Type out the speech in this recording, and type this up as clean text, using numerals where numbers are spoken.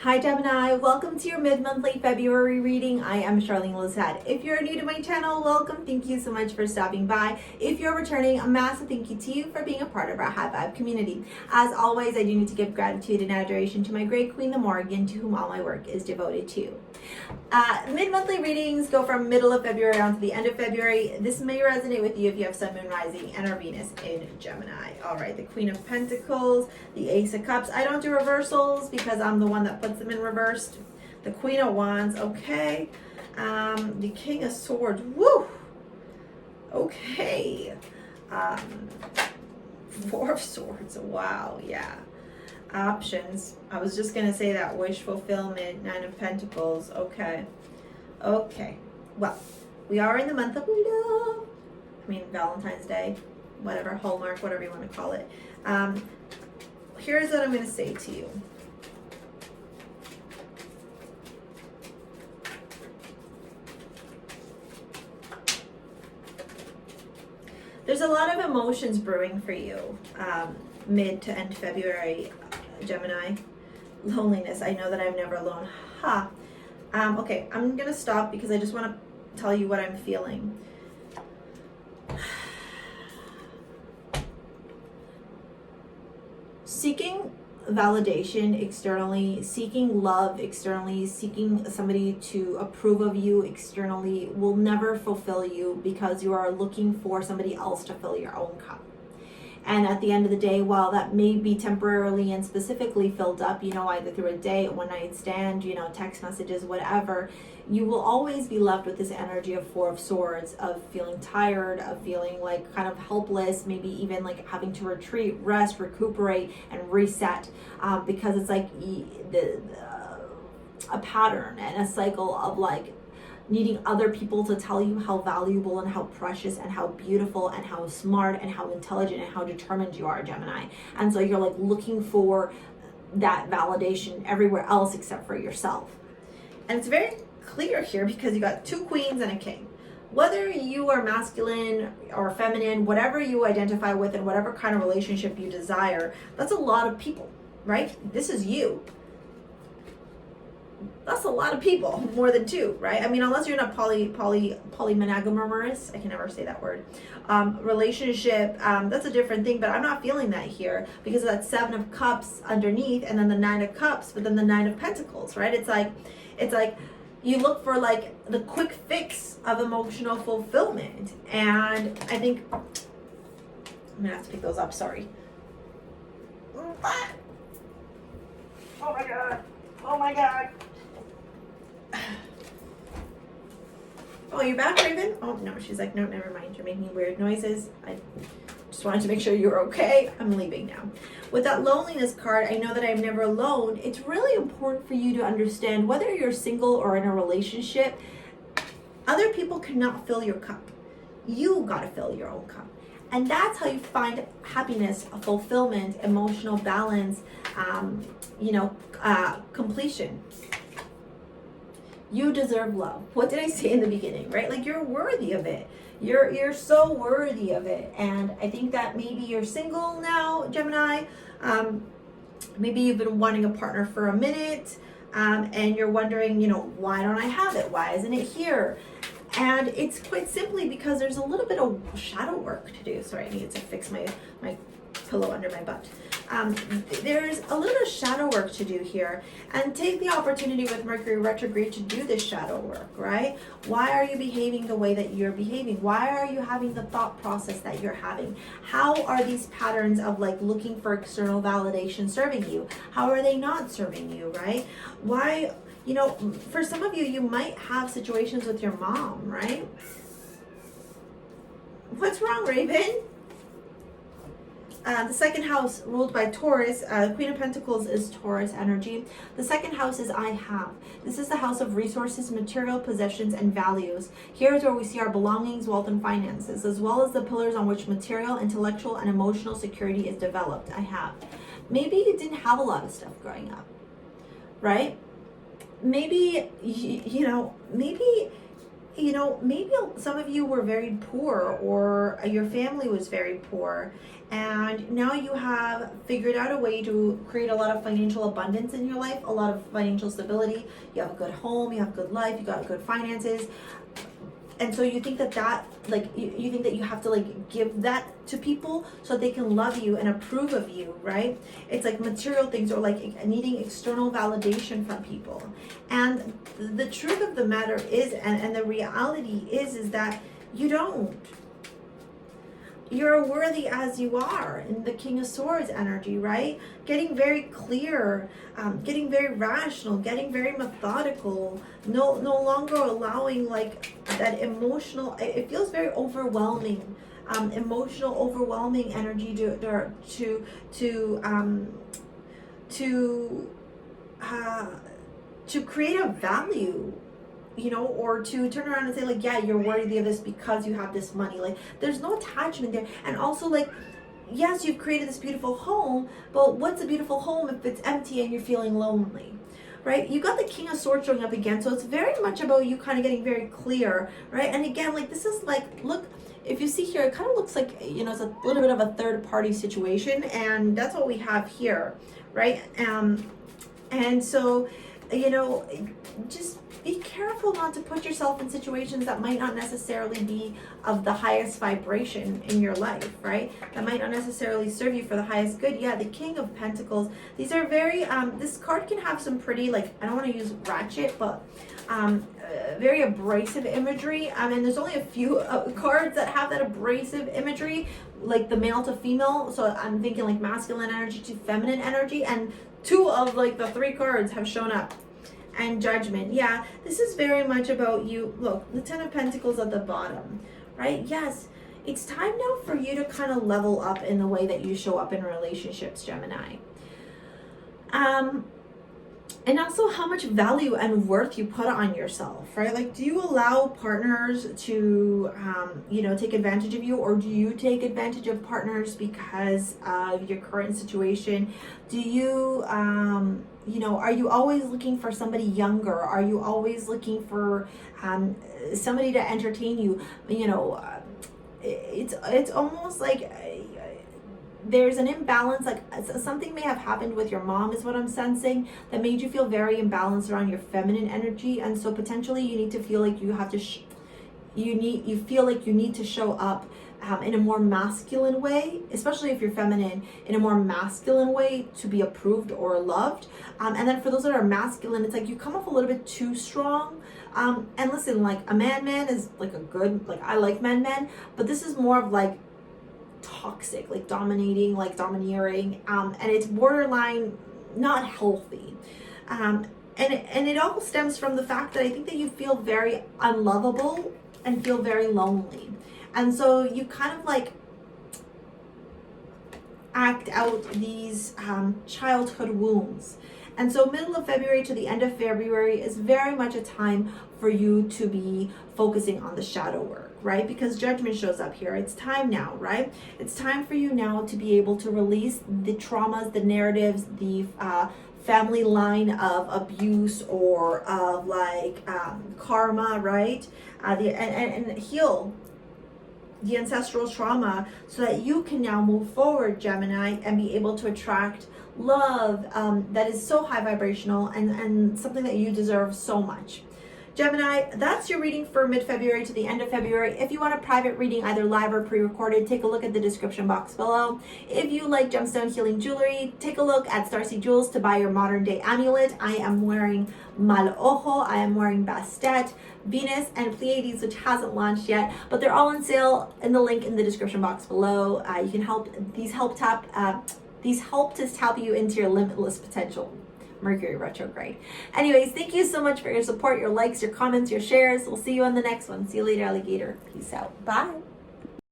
Hi Gemini, welcome to your mid-monthly February reading. I am Charlene Lizette. If you're new to my channel, welcome. Thank you so much for stopping by. If you're returning, a massive thank you to you for being a part of our High Vibe community. As always, I do need to give gratitude and adoration to my great queen, the Morgan, to whom all my work is devoted to. Mid-monthly readings go from middle of February on to the end of February. This may resonate with you if you have Sun, Moon, Rising, and or Venus in Gemini. All right, the Queen of Pentacles, the Ace of Cups. I don't do reversals because I'm the one that puts them in reversed. The Queen of Wands, okay. The King of Swords, woo. Okay. Four of Swords, wow, yeah. Options. I was just going to say that. Wish fulfillment, Nine of Pentacles. Okay. Okay. Well, we are in the month of love. I mean, Valentine's Day, whatever, Hallmark, whatever you want to call it. Here's what I'm going to say to you. There's a lot of emotions brewing for you mid to end February, Gemini. Loneliness. I know that I'm never alone. Ha. Okay, I'm going to stop because I just want to tell you what I'm feeling. Seeking validation externally, seeking love externally, seeking somebody to approve of you externally will never fulfill you because you are looking for somebody else to fill your own cup. And at the end of the day, while that may be temporarily and specifically filled up, you know, either through a date, one night stand, you know, text messages, whatever, you will always be left with this energy of Four of Swords, of feeling tired, of feeling like kind of helpless, maybe even like having to retreat, rest, recuperate, and reset, because it's like a pattern and a cycle of like needing other people to tell you how valuable and how precious and how beautiful and how smart and how intelligent and how determined you are, Gemini. And so you're like looking for that validation everywhere else except for yourself. And it's very clear here because you got two queens and a king. Whether you are masculine or feminine, whatever you identify with and whatever kind of relationship you desire, that's a lot of people, right? This is you. That's a lot of people, more than two, right? I mean, unless you're in a polymonogamous, I can never say that word, relationship, that's a different thing, but I'm not feeling that here because of that Seven of Cups underneath and then the Nine of Cups, but then the Nine of Pentacles, right? It's like you look for like the quick fix of emotional fulfillment. And I think, I'm gonna have to pick those up, sorry. Oh my God. Oh my God. Oh, you're back, Raven? Oh, no. She's like, no, never mind. You're making weird noises. I just wanted to make sure you were okay. I'm leaving now. With that loneliness card, I know that I'm never alone. It's really important for you to understand whether you're single or in a relationship, other people cannot fill your cup. You got to fill your own cup. And that's how you find happiness, fulfillment, emotional balance, completion. You deserve love. What did I say in the beginning, right? Like you're worthy of it. You're so worthy of it. And I think that maybe you're single now, Gemini. Maybe you've been wanting a partner for a minute, and you're wondering, why don't I have it? Why isn't it here? And it's quite simply because there's a little bit of shadow work to do. Sorry, I need to fix my pillow under my butt. There's a little bit of shadow work to do here, and take the opportunity with Mercury retrograde to do this shadow work, right? Why are you behaving the way that you're behaving? Why are you having the thought process that you're having? How are these patterns of like looking for external validation serving you? How are they not serving you, right? Why, for some of you, you might have situations with your mom, right? What's wrong, Raven? The second house ruled by Taurus, Queen of Pentacles is Taurus energy. The second house is I have. This is the house of resources, material, possessions, and values. Here's where we see our belongings, wealth, and finances, as well as the pillars on which material, intellectual, and emotional security is developed. I have. Maybe you didn't have a lot of stuff growing up, right? Maybe, maybe you know, maybe some of you were very poor, or your family was very poor, and now you have figured out a way to create a lot of financial abundance in your life, a lot of financial stability. You have a good home, you have good life, you got good finances. And so you think that like, you think that you have to like give that to people so that they can love you and approve of you, right? It's like material things, or like needing external validation from people. And the truth of the matter is, and the reality is that you don't. You're worthy as you are in the King of Swords energy, right? Getting very clear, getting very rational, getting very methodical, no longer allowing like that emotional, it feels very overwhelming, emotional overwhelming energy to create a value, you know, or to turn around and say like, yeah, you're worthy of this because you have this money. Like, there's no attachment there. And also, like, yes, you've created this beautiful home, but what's a beautiful home if it's empty and you're feeling lonely, right? You got the King of Swords showing up again, so it's very much about you kind of getting very clear, right? And again, like, this is like, look, if you see here, it kind of looks like, you know, it's a little bit of a third party situation, and that's what we have here, right? And so, you know, just be careful not to put yourself in situations that might not necessarily be of the highest vibration in your life, right? That might not necessarily serve you for the highest good. Yeah, the King of Pentacles. These are very, this card can have some pretty, like, I don't want to use ratchet, but very abrasive imagery. And there's only a few cards that have that abrasive imagery, like the male to female. So I'm thinking like masculine energy to feminine energy. And 2 of like the 3 cards have shown up. And Judgment. Yeah, this is very much about you. Look, the 10 of Pentacles at the bottom, right? Yes, it's time now for you to kind of level up in the way that you show up in relationships, Gemini. And also how much value and worth you put on yourself, right? Like, do you allow partners to, you know, take advantage of you, or do you take advantage of partners because of your current situation? Do you, you know, are you always looking for somebody younger? Are you always looking for somebody to entertain you? You know, it's almost like there's an imbalance, like something may have happened with your mom is what I'm sensing, that made you feel very imbalanced around your feminine energy. And so potentially you need to feel like you have to you feel like you need to show up in a more masculine way, especially if you're feminine, in a more masculine way to be approved or loved. And then for those that are masculine, it's like you come off a little bit too strong. And listen, like a man is like a good, like I like men, but this is more of like toxic, like dominating, like domineering, and it's borderline not healthy. And it all stems from the fact that I think that you feel very unlovable and feel very lonely. And so you kind of like act out these childhood wounds. And so middle of February to the end of February is very much a time for you to be focusing on the shadow work, right? Because Judgment shows up here. It's time now, right? It's time for you now to be able to release the traumas, the narratives, the family line of abuse or of like karma, right? And heal the ancestral trauma so that you can now move forward, Gemini, and be able to attract love that is so high vibrational and something that you deserve so much. Gemini, that's your reading for mid-February to the end of February. If you want a private reading, either live or pre-recorded, take a look at the description box below. If you like gemstone healing jewelry, take a look at STARSEA Jewels to buy your modern day amulet. I am wearing Mal Ojo, I am wearing Bastet, Venus, and Pleiades, which hasn't launched yet, but they're all on sale in the link in the description box below. You can help, these help to tap you into your limitless potential. Mercury retrograde. Anyways, thank you so much for your support, your likes, your comments, your shares. We'll see you on the next one. See you later, alligator. Peace out. Bye.